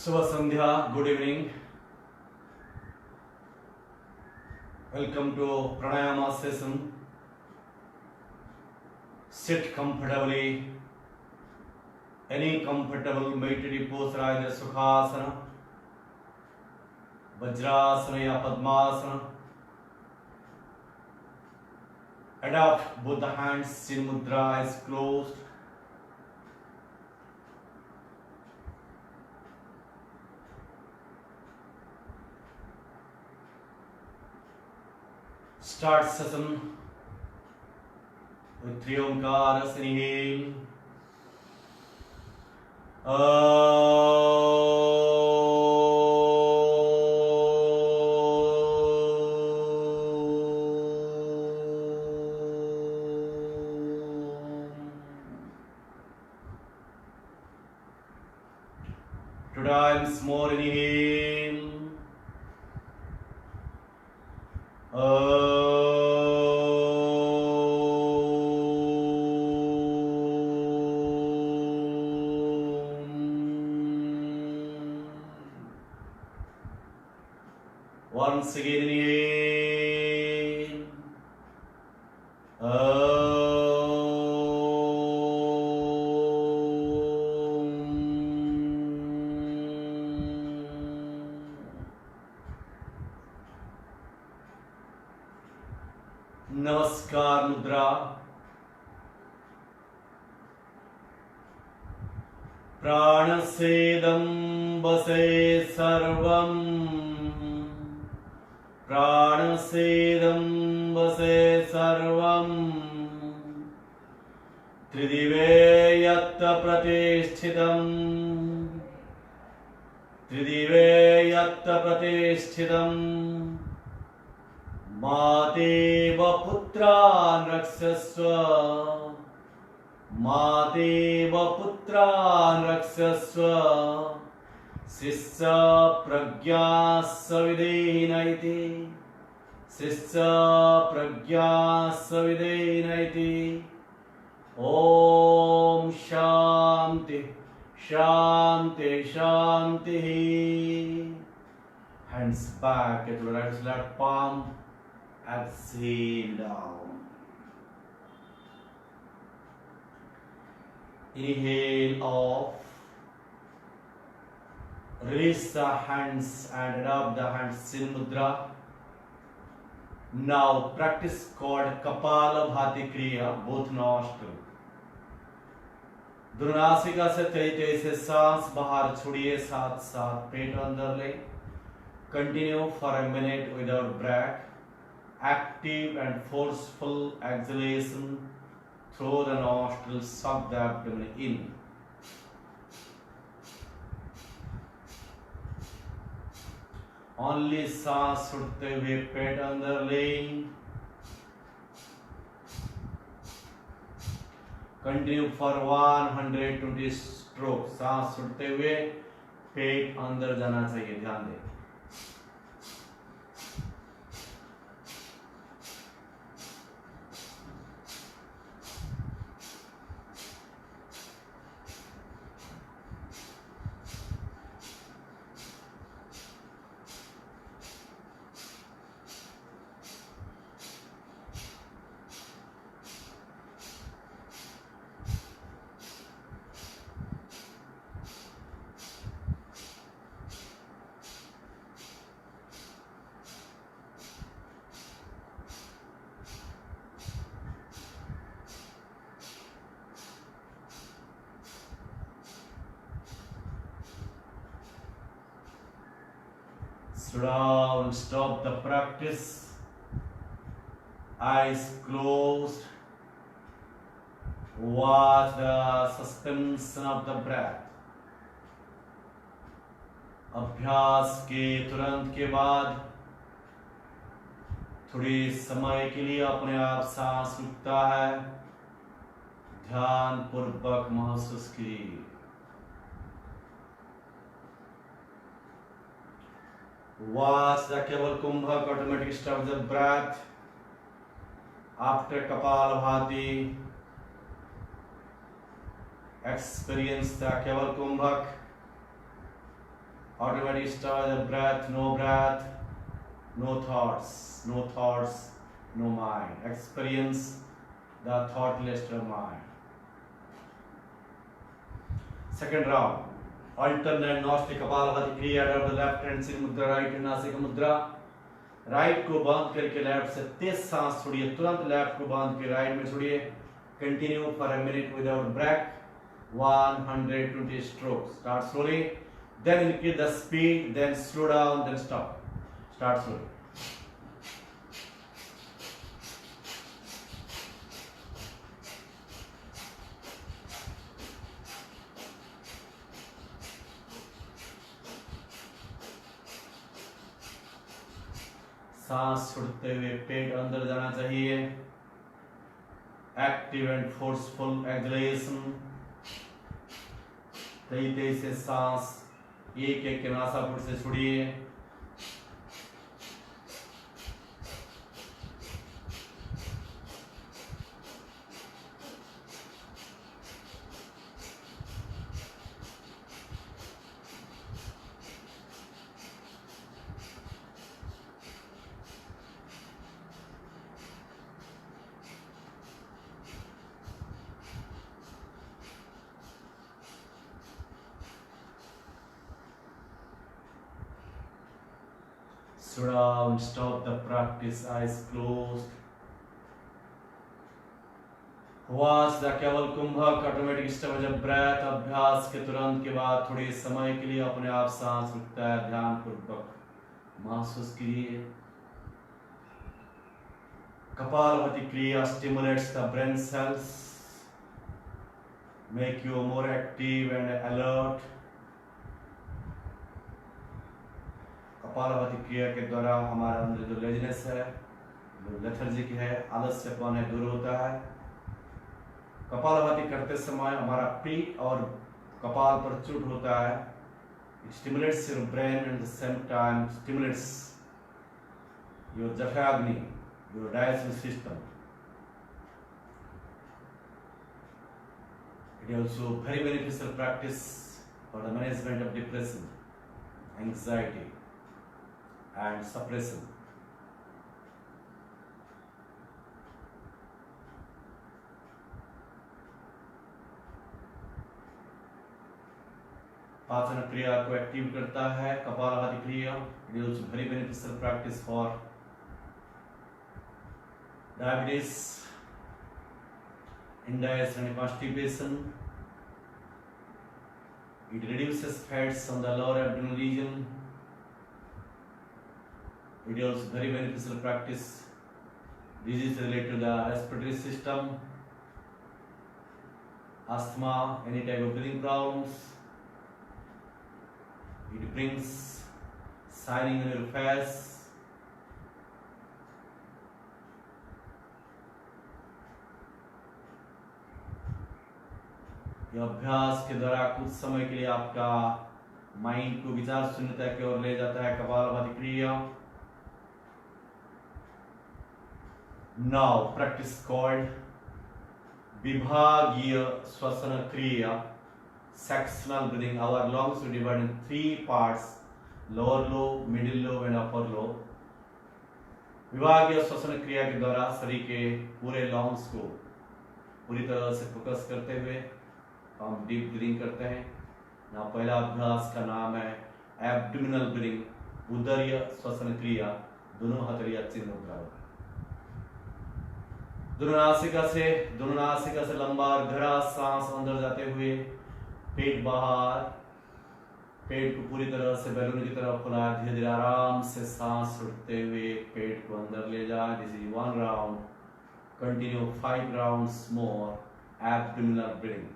Shubha Sandhya, good evening. Welcome to Pranayama session. Sit comfortably. Any comfortable meditative pose, either Sukhasana, Vajrasana या Padmasana. Adopt both the hands in mudra, eyes closed. Start session with three omkaras. Inhale. Two times more. Inhale. Once again, inhale. Namaskar Mudra. Pranasedam base sarvam. Pranasedam base sarvam. Tridive yatta pratishthitam. Tridive yatta pratishthitam. Matev putran rakshasva. Matev putran rakshasva. Sissa pragya savidenaiti. Sissa pragya savidenaiti. Om Shanti Shanti Shanti. Hands back at the right left palm. Exhale down. Inhale off. Release the hands and adopt the hands in mudra. Now practice called Kapalabhati Kriya, both nostrils. दुर्नासिका से तेज से सांस बाहर छोड़िए, साथ साथ पेट अंदर ले. Continue for a minute without breath. Active and forceful exhalation through the nostrils, suck the abdomen in. Only सांस छोड़ते हुए पेट अंदर ले. Continue for 120 strokes. सांस छोड़ते हुए पेट अंदर जाना चाहिए, ध्यान दें. Slow down, stop the practice. Eyes closed. Watch the suspension of the breath. अभ्यास के तुरंत के बाद थोड़ी समय के लिए अपने आप सांस रुकता है. ध्यान पूर्वक महसूस कीजिए. Watch the Keval Kumbhak automatic stop the breath after Kapalabhati. Experience the Keval Kumbhak. Automatic stop the breath, no breath, no thoughts, no thoughts, no mind. Experience the thoughtless mind. Second round. Alternate nostril Kapalabhati Kriya of the left hand सिर मुद्रा, right hand नासिका मुद्रा. Right को बंद करके left से तेज सांस छोड़िए, तुरंत लेफ्ट को बंद के राइट में छोड़िए. Continue for a minute without break. 120 strokes. Start slowly, then increase the speed, then slow down, then stop. Start slowly. सांस छोड़ते हुए पेट अंदर जाना चाहिए. Active and forceful exhalation. तेज से सांस एक एक नासापुट से छोड़िए. Slow down, stop the practice, eyes closed. वास द केवल कुंभक ऑटोमेटिक स्टेप जब ब्रेथ अभ्यास के तुरंत के बाद थोड़े समय के लिए अपने आप सांस रुकता है. ध्यान पूर्वक महसूस कीजिए. कपालभाति क्रिया stimulates the brain cells, make you more active and alert. Kapalbhati क्रिया के द्वारा हमारे अंदर जो लेजीनेस है, जो लेथर्जिक है, आलस्यपन है, दूर होता है. कपालभाति करते समय हमारा पीठ और कपाल पर चोट होता है. It stimulates your brain and at the same time stimulates your Jathagni, your digestive system. It is also very beneficial practice for the management of depression, anxiety, and suppression. पाचन क्रिया को एक्टिव करता है. कपालभाति क्रिया it is also very beneficial practice for diabetes, indigestion and constipation. It reduces fats on the lower abdominal region. It is also very beneficial practice. Disease related to the respiratory system, asthma, any type of breathing problems. It brings shining on your face. यह अभ्यास के द्वारा कुछ समय के लिए आपका mind को विचार शून्यता की ओर ले जाता है. कपालभाति क्रिया. Now practice called विभागीय श्वसन क्रिया, sectional breathing. Our lungs are divided in 3 parts: lower lobe, middle lobe and upper lobe. विभागीय श्वसन क्रिया के द्वारा शरीर के पूरे लंग्स को पूरी तरह से फोकस करते हुए हम डीप ब्रीदिंग करते हैं. ना पहला अभ्यास का नाम है एब्डोमिनल ब्रीदिंग, उदरीय श्वसन क्रिया. दोनों हथेलियां चिन्ह मुद्रा. दोनों नासिका से लंबा और गहरा सांस अंदर जाते हुए पेट बाहर. पेट को पूरी तरह से बैलून की तरह फुलाए. धीरे धीरे आराम से सांस छोड़ते हुए पेट को अंदर ले जाए. This is 1 round. Continue 5 rounds more abdominal breathing.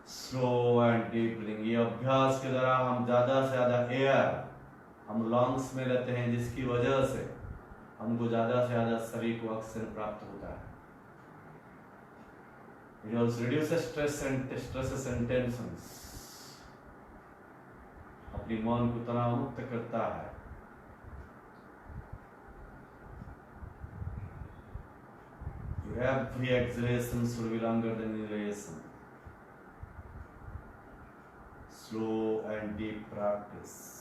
Slow and deep breathing. ये अभ्यास के द्वारा हम ज्यादा से ज्यादा एयर हम लंग्स में लेते हैं, जिसकी वजह से हमको ज्यादा से ज्यादा शरीर को ऑक्सीजन प्राप्त होता है. It also reduces stresses and tensions. अपनी मन को तनाव मुक्त करता है. Your every exhalation should be longer than inhalation. slow and deep practice.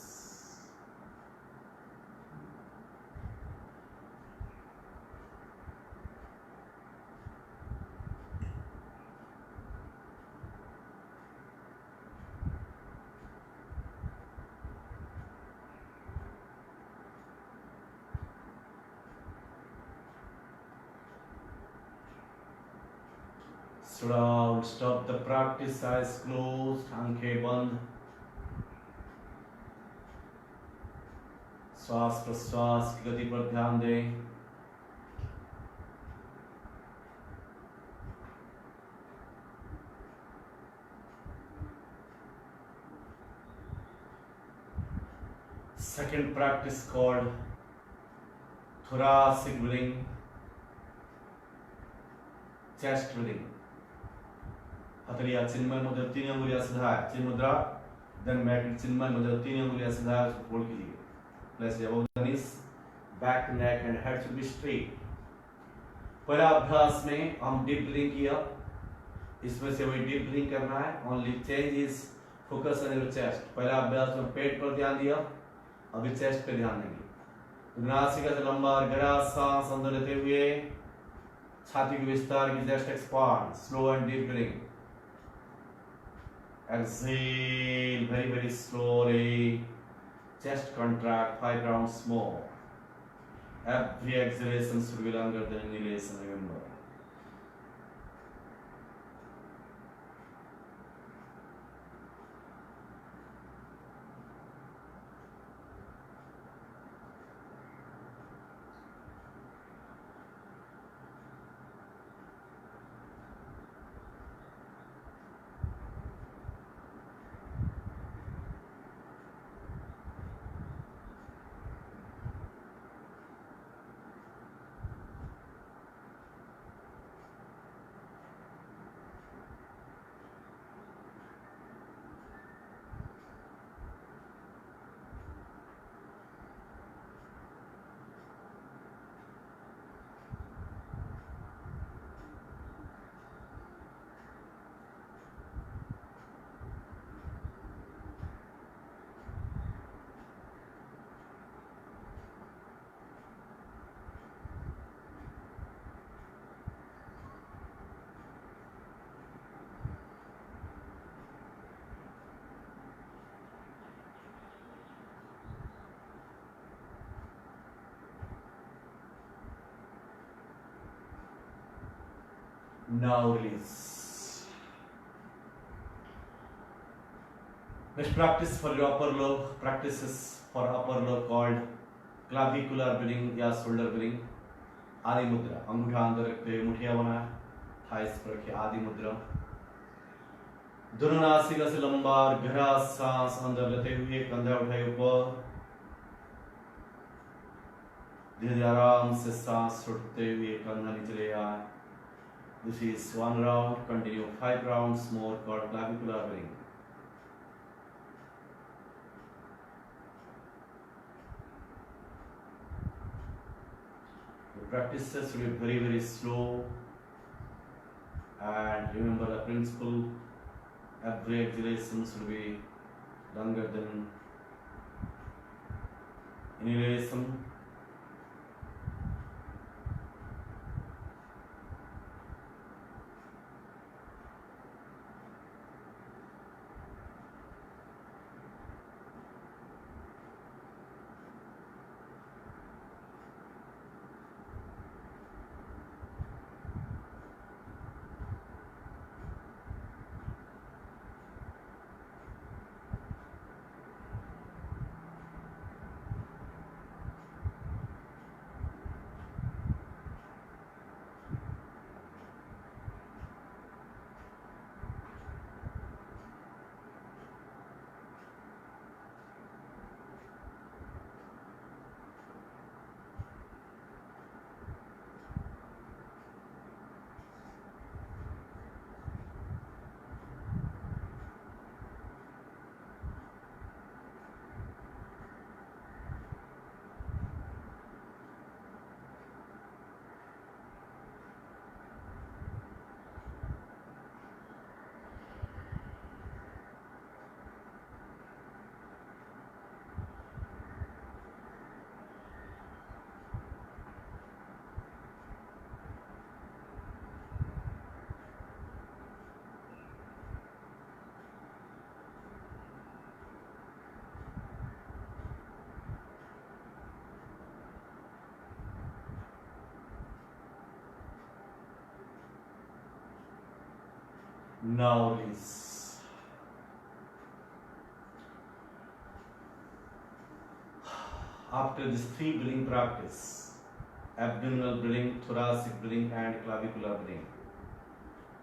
Slow down, stop the practice, eyes closed, आंखें बंद. श्वास प्रश्वास की गति पर ध्यान दें. Second practice called thoracic breathing, chest breathing. हथेलियां चिन्मय मुद्रा, 3 अंगुलियां सीधा है, चिन्ह मुद्रा, then मैट्रिक चिन्मय मुद्रा, 3 अंगुलियां सीधा है, उसको फोल्ड कीजिए. Place above the knees, back, neck and head should be straight. पहला अभ्यास में हम डीप ब्रीथिंग किया, इसमें से वही डीप ब्रीथिंग करना है. Only change is focus on your chest. पहला अभ्यास में पेट पर ध्यान दिया, अभी चेस्ट पे ध्यान देंगे. नासिका से लंबा और गहरा सांस अंदर लेते हुए छाती के विस्तार की, chest expand, slow and deep breathing. Exhale very very slowly, chest contract 5 rounds more. Every exhalation should be longer than inhalation, remember. Now release. Next practice for your upper lobe, practices for upper lobe called clavicular breathing या shoulder breathing. आदि मुद्रा, अंगूठा अंदर रखते हुए मुठिया बनाए, thighs पर रखिए, आदि मुद्रा. दोनों नासिका से लंबा और गहरा सांस अंदर लेते हुए कंधा उठाए ऊपर. धीरे आराम से सांस छोड़ते हुए कंधा नीचे ले आए. This is 1 round. Continue 5 rounds more called clavicular breathing. The practices should be very very slow, and remember the principle: every exhalation should be longer than inhalation. Now release. After this 3 breathing practice, abdominal breathing, thoracic breathing and clavicular breathing.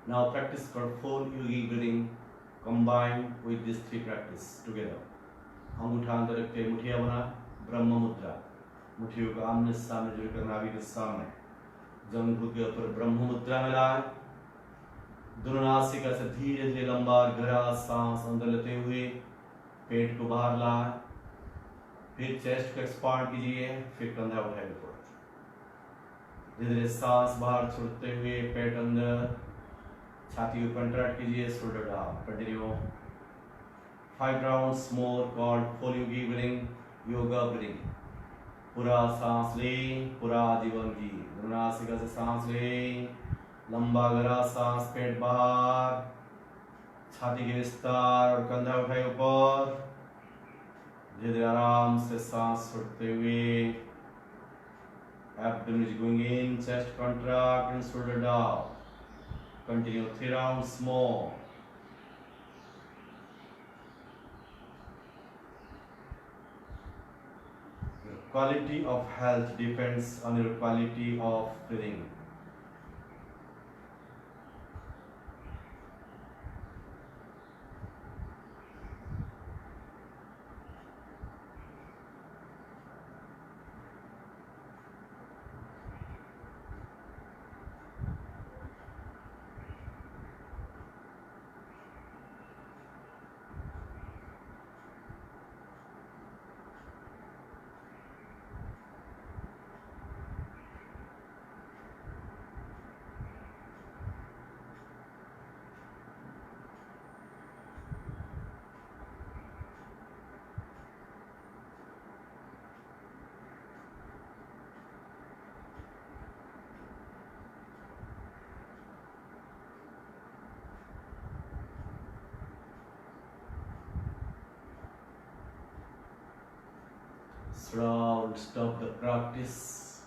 Now practice for full yogic breathing combined with these 3 practice together. अंगूठा अंदर रख के मुठिया बना, ब्रह्म मुद्रा, मुठियों को आमने सामने जोड़कर नाभि के सामने, जंघों के ऊपर ब्रह्म मुद्रा में लाए, दोनों नासिका से धीरे धीरे लंबा और गहरा सांस अंदर लेते हुए पेट को बाहर लाए, फिर चेस्ट को एक्सपांड कीजिए, फिर कंधा उठाए ऊपर, धीरे धीरे सांस बाहर छोड़ते हुए पेट अंदर, छाती को कंट्रैक्ट कीजिए, shoulder down, continue 5 rounds more called full yogic breathing, yoga breathing. पूरा सांस ले, पूरा जीवन जी, नासिका से सांस ले, लंबा गहरा सांस, पेट बाहर, छाती के विस्तार और कंधा उठाए ऊपर, धीरे आराम से सांस छोड़ते हुए, abdomen is going in, chest contract and shoulder down. Continue 3 rounds more. Quality of health depends on your quality of breathing. Slow, stop the practice.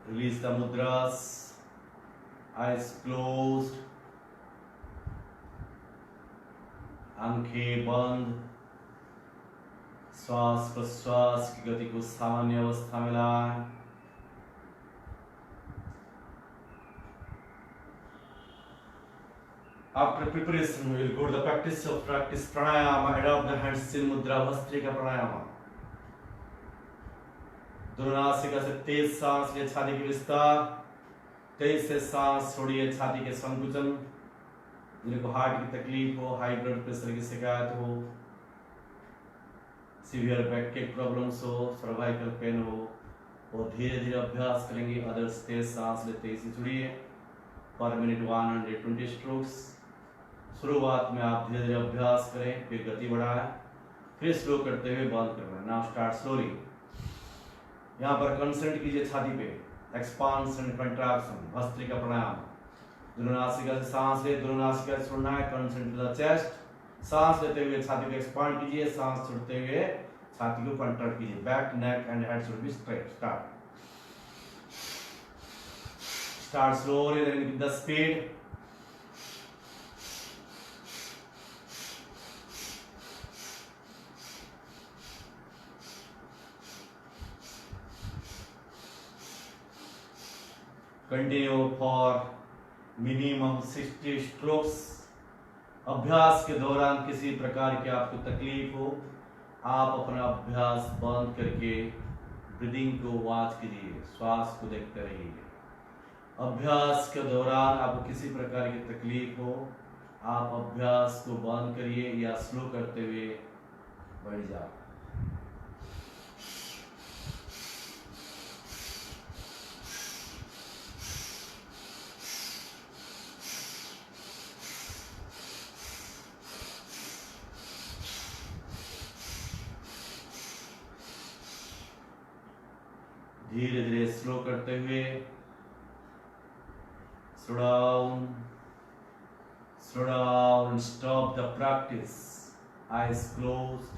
Release the mudras. Eyes closed. आंखें बंद. श्वास प्रश्वास की गति को सामान्य अवस्था में लाएं. After preparation, we will go to the practice pranayama. Adopt the hands in mudra, Bhastrika pranayama. दोनों नासिका से तेज सांस ले, छाती की विस्तार, तेज से सांस छोड़िए, छाती के संकुचन. जिनको हार्ट की तकलीफ हो, हाई ब्लड प्रेशर की शिकायत हो, सीवियर बैक के प्रॉब्लम्स हो, सर्वाइकल पेन हो, वो धीरे धीरे अभ्यास करेंगे. अदर्स तेज सांस ले, तेज से छोड़िए. पर मिनट 120 स्ट्रोक्स. शुरुआत में आप धीरे धीरे अभ्यास करें, फिर गति बढ़ाएं, फिर स्लो करते हुए बंद करना. Now start slowly. यहाँ पर कंसंट्रेट कीजिए छाती पे. एक्सपांशन कंट्रैक्शन, भस्त्रिका प्राणायाम. दोनों नासिका से सांस ले, दोनों नासिका से छोड़ना है. Concentrate to the chest. सांस लेते हुए छाती को एक्सपांड कीजिए, सांस छोड़ते हुए छाती को कंट्रैक्ट कीजिए. Back, neck and head should be straight. Start slowly, then with the speed. Continue for minimum 60 strokes. अभ्यास के दौरान किसी प्रकार की आपको तकलीफ हो, आप अपना अभ्यास बंद करके ब्रीदिंग को वॉच कीजिए, श्वास को देखते रहिए. अभ्यास के दौरान आपको किसी प्रकार की तकलीफ हो, आप अभ्यास को बंद करिए या स्लो करते हुए बढ़ जाओ. धीरे धीरे स्लो करते हुए. Slow down, stop the practice. Eyes closed.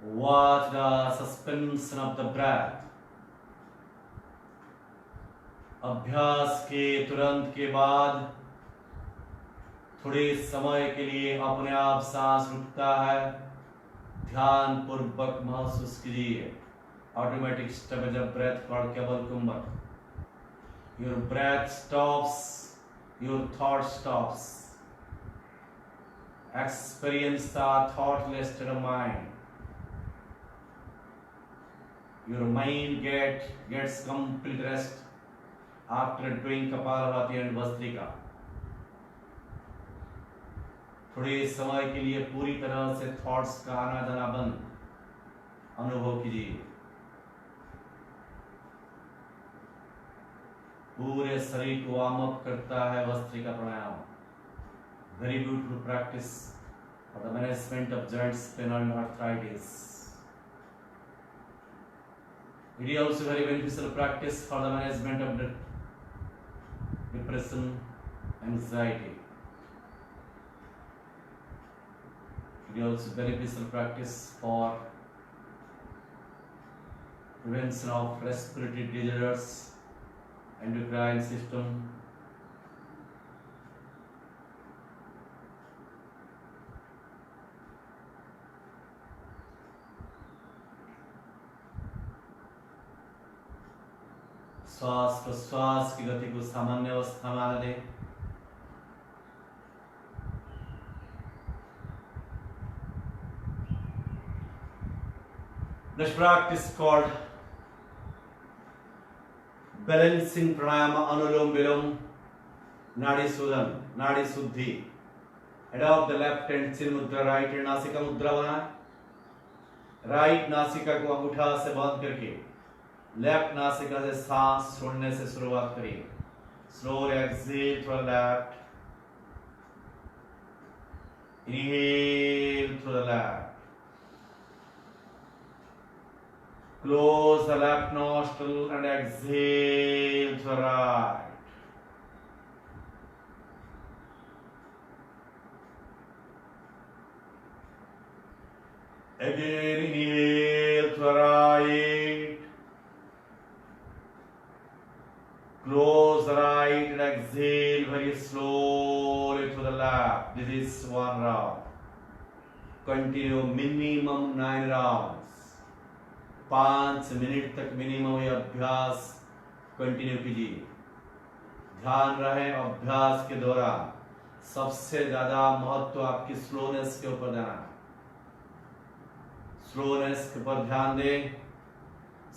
Watch the suspension of the breath. अभ्यास के तुरंत के बाद थोड़े समय के लिए अपने आप सांस रुकता है, ध्यान पूर्वक महसूस कीजिए। Automatic step of breath called केवल कुंभक। Your breath stops, your thought stops. Experience the thoughtless state of mind. Your mind gets complete rest after doing Kapalabhati and Vastrika. थोड़े समय के लिए पूरी तरह से थॉट्स का आना जाना बंद अनुभव कीजिए। पूरे शरीर को वार्म अप करता है Bhastrika pranayama. Very beautiful practice for the management of joints pain and arthritis. It is also very beneficial practice for the management of depression, anxiety. It is also beneficial practice for prevention of respiratory diseases, endocrine system, श्वास प्रश्वास की गति को सामान्य अवस्था में आने दें। Next practice called बैलेंसिंग प्राणायाम, अनुलोम विलोम, नाड़ी शोधन, नाड़ी शुद्धि। एडॉप्ट द लेफ्ट हैंड चिन मुद्रा, राइट हैंड नासिका मुद्रा बनाएं। राइट नासिका को अंगूठा से बंद करके लेफ्ट नासिका से सांस छोड़ने से शुरुआत करिए। Slow exhale through the left, inhale through the left, close the left nostril and exhale to the right. Again inhale to the right, close the right and exhale very slowly to the left. This is one round. Continue minimum 9 rounds. 5 minute तक minimum ये अभ्यास continue कीजिए। ध्यान रहे अभ्यास के दौरान सबसे ज्यादा महत्व आपकी स्लोनेस के ऊपर देना है। स्लोनेस के ऊपर ध्यान दें,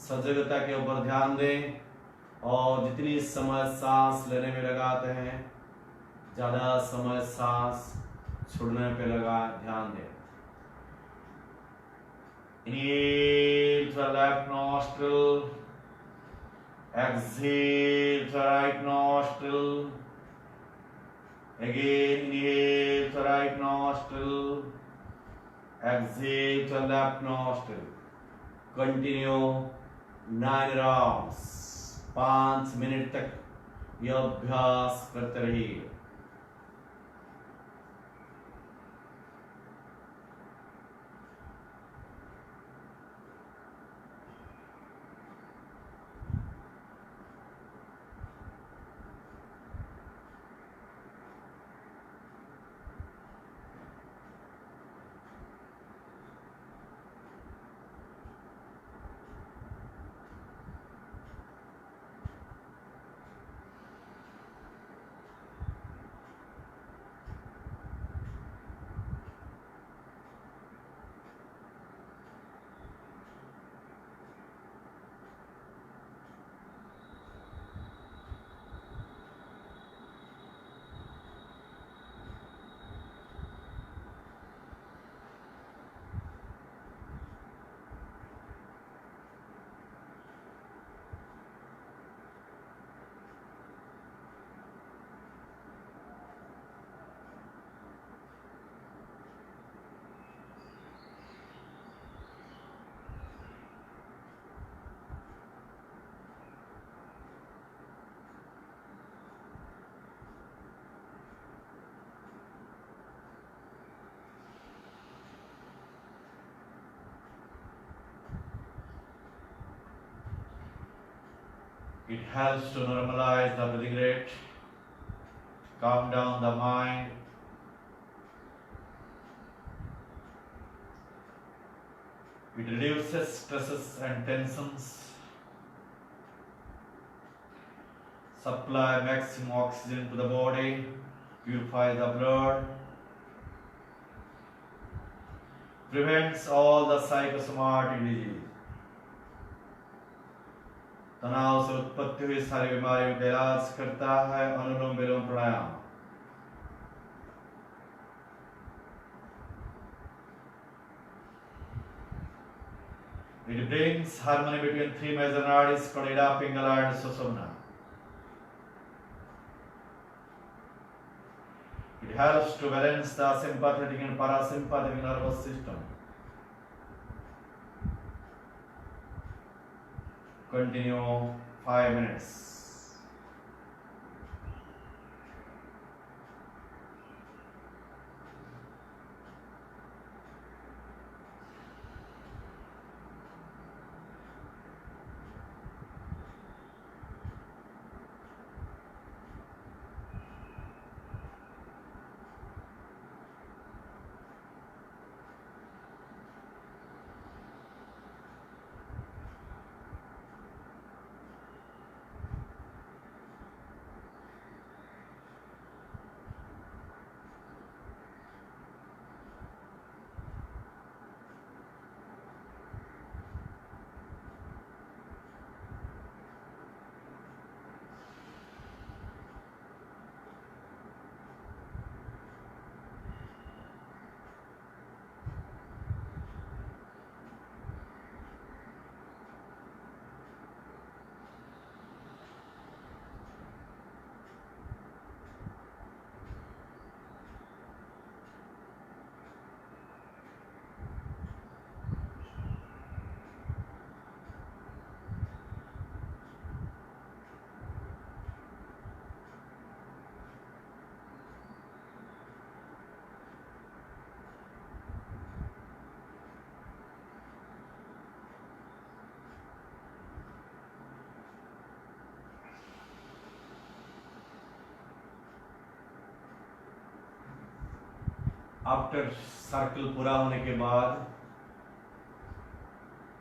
सजगता के ऊपर ध्यान दें, और जितनी समय सांस लेने में लगाते हैं ज्यादा समय सांस छोड़ने पे लगा ध्यान दें। Inhale to the left nostril, exhale to the right nostril. Again inhale to the right nostril, exhale to the left nostril. Continue 9 rounds. 5 minute तक यह अभ्यास करते रहिए। It helps to normalize the breathing rate, calm down the mind. It reduces stresses and tensions, supply maximum oxygen to the body, purify the blood, prevents all the psychosomatic disease. तनाव से उत्पत्ति हुई सारी बीमारियों का इलाज करता है अनुलोम विलोम प्राणायाम। It brings harmony between three major nadis called Ida, Pingala and Sushumna. It helps to balance the sympathetic and parasympathetic nervous system. Continue 5 minutes. After circle पूरा होने के बाद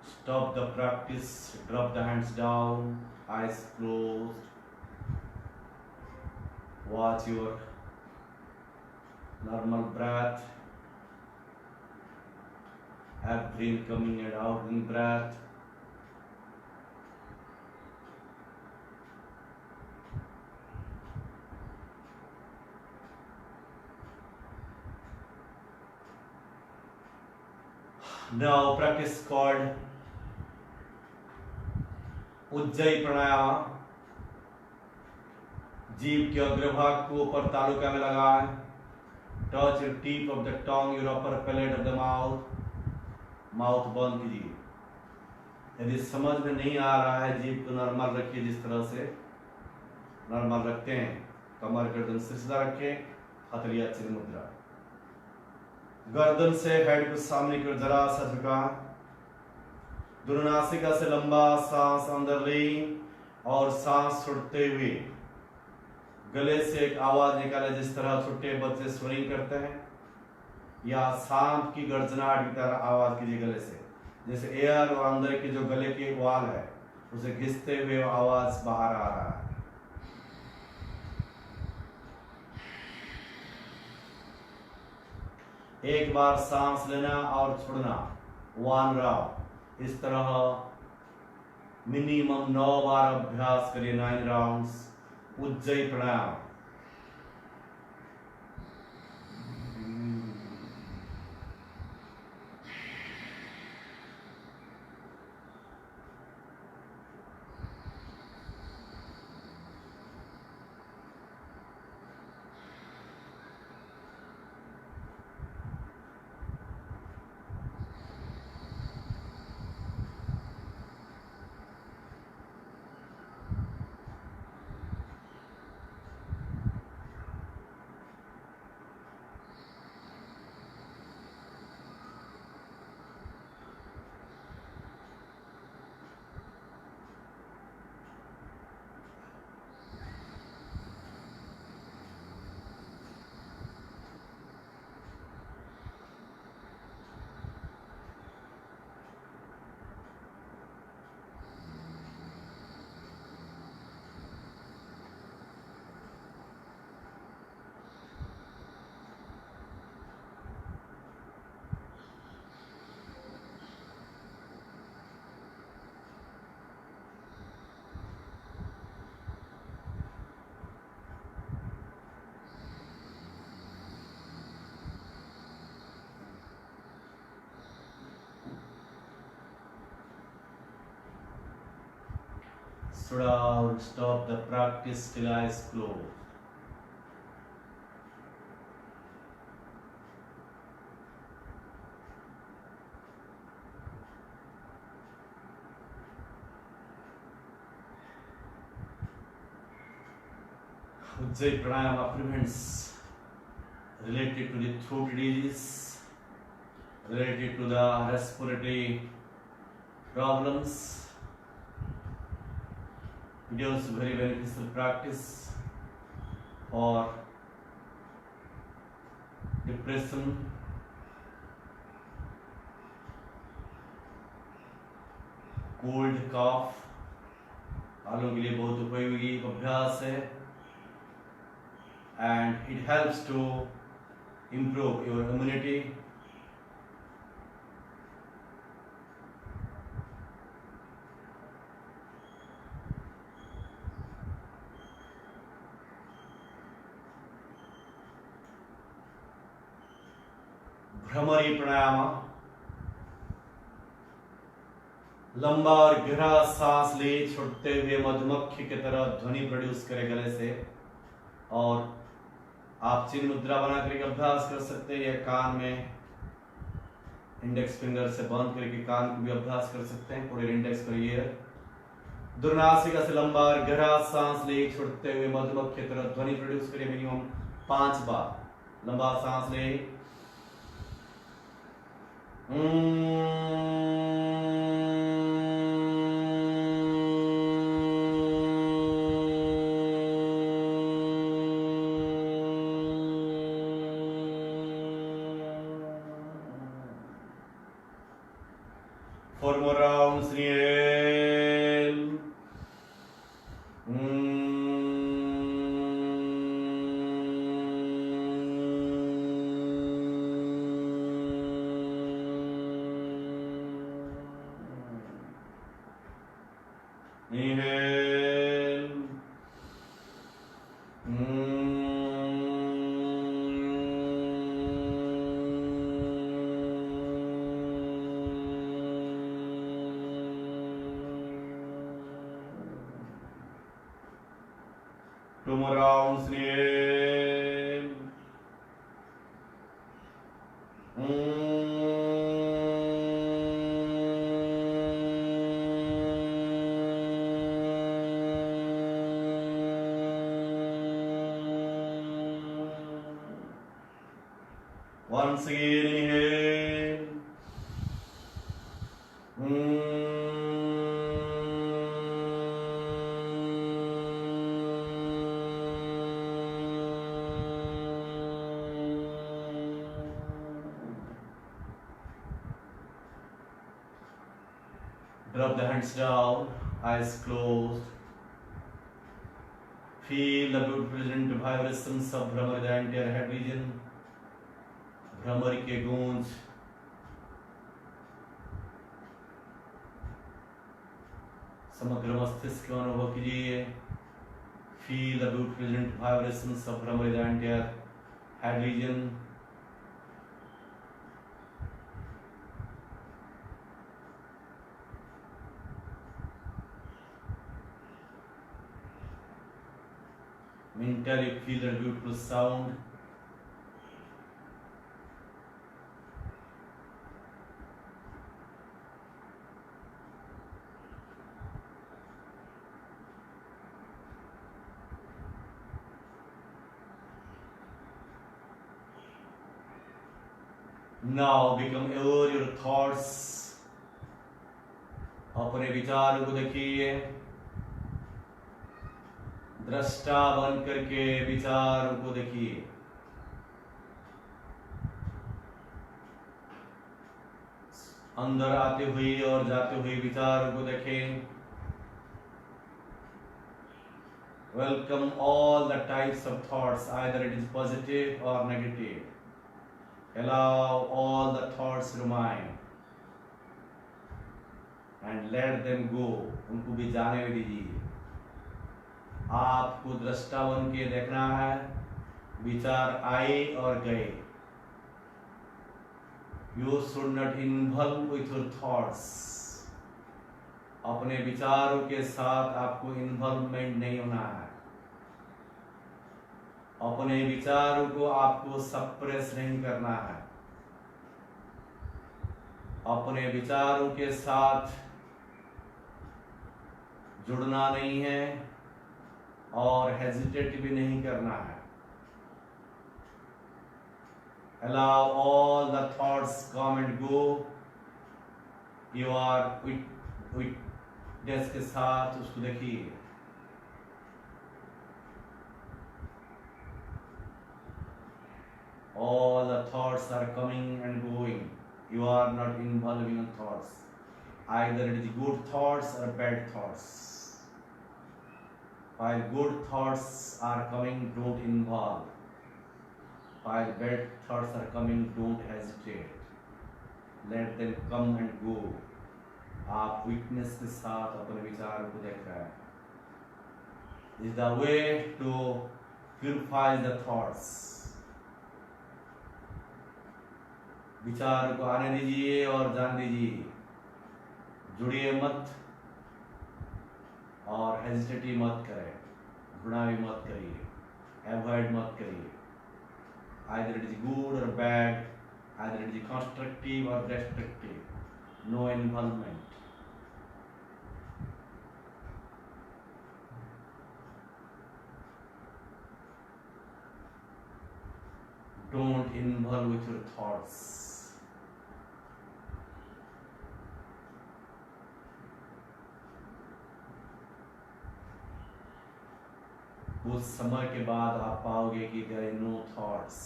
stop the practice, drop the hands down, eyes closed, watch your normal breath, every incoming and outgoing breath. Now practice called Ujjayi pranayama. जीभ के अग्रभाग को ऊपर तालुका में लगाएं। Touch your tip of the tongue, your upper palate of the mouth. Mouth बंद कीजिए। यदि समझ में नहीं आ रहा है, जीभ को नॉर्मल रखिए, जिस तरह से नॉर्मल रखते हैं। कमर गर्दन सीधा रखें, हथेलियां चिन्ह मुद्रा। गर्दन से हेड को सामने की ओर जरा सा झुका। दोनों नासिका से लंबा सांस अंदर लें और सांस छोड़ते हुए गले से एक आवाज निकाले, जिस तरह छोटे बच्चे स्वरिंग करते हैं, या सांप की गर्जनाहट की तरह आवाज कीजिए गले से, जैसे एयर और अंदर के जो गले के वाल है उसे घिसते हुए आवाज बाहर आ रहा है। एक बार सांस लेना और छोड़ना, 1 राउंड। इस तरह मिनिमम 9 बार अभ्यास करिए, 9 rounds Ujjayi pranayama. should have stopped the practice till eyes closed. Ujjayi Pranayama prevents related to the throat disease, related to the respiratory problems. It is very beneficial practice for depression, cold, cough, वालों के लिए बहुत उपयोगी अभ्यास है, and it helps to improve your immunity. Bhramari प्राणायाम, लंबा और गहरा सांस ले छोड़ते हुए मधुमक्खी की तरह ध्वनि प्रोड्यूस करे गले से, और आप चिन्ह मुद्रा बना करके अभ्यास कर सकते हैं, या कान में इंडेक्स फिंगर से बंद करके कान को भी अभ्यास कर सकते हैं। पूरे इंडेक्स पर ईयर, दुर्नासिका से लंबा और गहरा सांस ले छोड़ते हुए मधुमक्खी की तरह ध्वनि प्रोड्यूस करिए मिनिमम 5 बार। लंबा सांस ले, four more rounds. Inhale. Inhale. Two more rounds. Inhale. Once again, inhale. Drop the hands down, eyes closed. Feel the beautiful present vibrations of Brahmari, the entire head region. Bhramari के गूंज समग्र मस्तिष्क का अनुभव कीजिए। Feel the beautiful present vibrations of Bhramari, the entire head region. Mentally feel the beautiful sound. Now become aware your thoughts. अपने विचारों को देखिए, दृष्टा बन करके विचारों को देखिए। अंदर आते हुए और जाते हुए विचारों को देखें। Welcome all the types of thoughts, either it is positive or negative. Allow all the thoughts remain and let them go. उनको भी जाने दीजिए। आपको दृष्टा बन के देखना है, विचार आए और गए। You should not involve with your thoughts. अपने विचारों के साथ आपको इन्वॉल्वमेंट नहीं होना है। अपने विचारों को आपको सप्रेस नहीं करना है। अपने विचारों के साथ जुड़ना नहीं है और हेजिटेट भी नहीं करना है। Allow all the thoughts come and go. You are witness के साथ उसको देखिए। All the thoughts are coming and going. You are not involving in thoughts. Either it is good thoughts or bad thoughts. While good thoughts are coming, don't involve. While bad thoughts are coming, don't hesitate. Let them come and go. आप witness के साथ अपने विचारों को देख रहे हैं। Is the way to purify the thoughts. विचार को आने दीजिए और जान दीजिए। जुड़िए मत और हेजिटेट मत करें, घृणा भी मत करिए, अवॉइड मत करिए। Either it is good or bad, either it is constructive or destructive. No involvement. Don't involve with your thoughts. उस समय के बाद आप पाओगे कि there are no thoughts.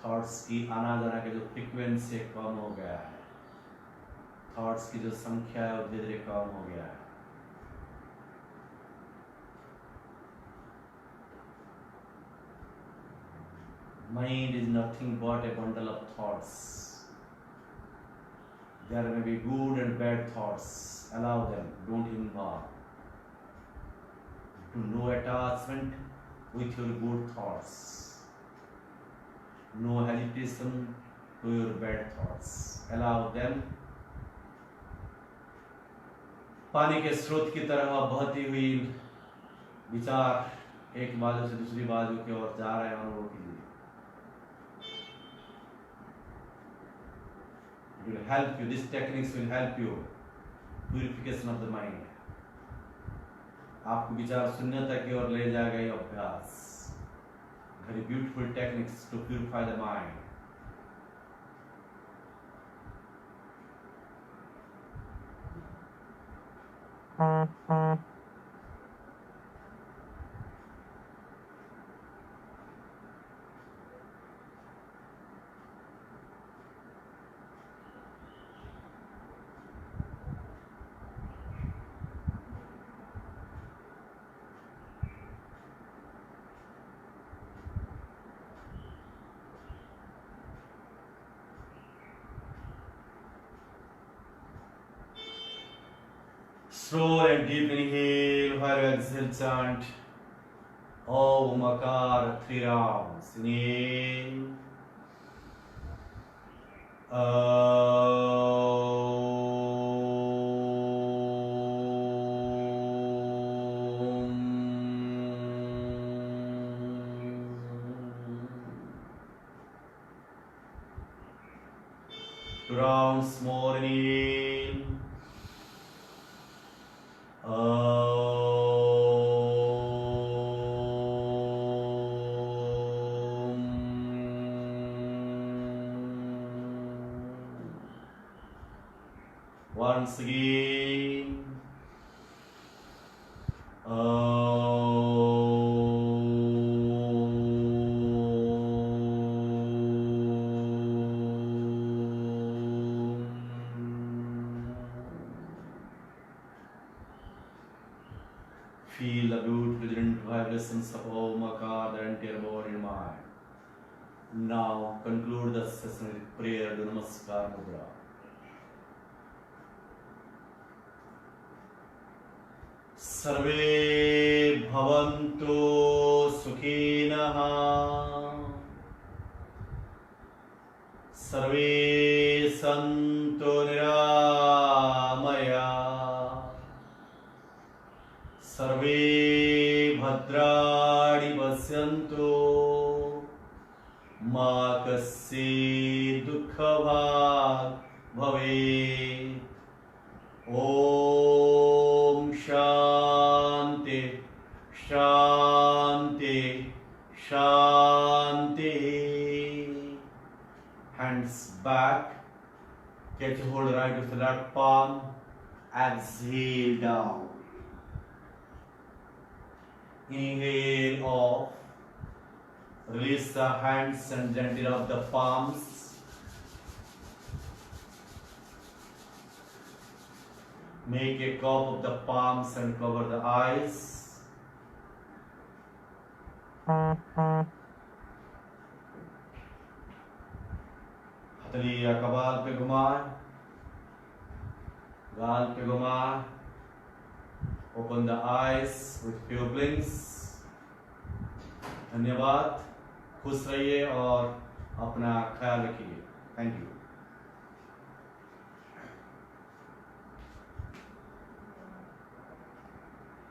Thoughts की आना जाना का जो फ्रीक्वेंसी कम हो गया है। थॉट्स की जो संख्या है वो धीरे धीरे कम हो गया है। Mind is nothing but a bundle of thoughts. There may be good and bad thoughts. Allow them. Don't involve. To no attachment with your good thoughts. No hesitation to your bad thoughts. Allow them. पानी के स्रोत की तरह बहती हुई विचार एक बाजू से दूसरी बाजू की ओर जा रहे हैं अनुभव के लिए। It will help you. These techniques will help you. Purification of the mind. आपको विचार शून्यता की ओर ले जाएगा ये अभ्यास। Very beautiful techniques to purify the mind. Slow and deep inhale, while you exhale, chant Om Akar 3 rounds. Inhale. Two rounds more. Inhale. Once again. Feel the beautiful vibrations of Om Akar, the entire body and mind. Now conclude the session with prayer, the Namaskar Mudra. सर्वे भवन्तु सुखिनः, सर्वे सन्तु निरामया, माँ कस्य दुःखभाग् भवेत्। ओम शांति शांति शांति। Hands back, catch hold right of the left palm, exhale down, inhale off, release the hands and gently rub the palms. Make a cup of the palms and cover the eyes. हथेली या कपाल पे घुमाए, गाल पे घुमाए. Open the eyes with few blinks. धन्यवाद. खुश रहिए और अपना ख्याल रखिए. Thank you.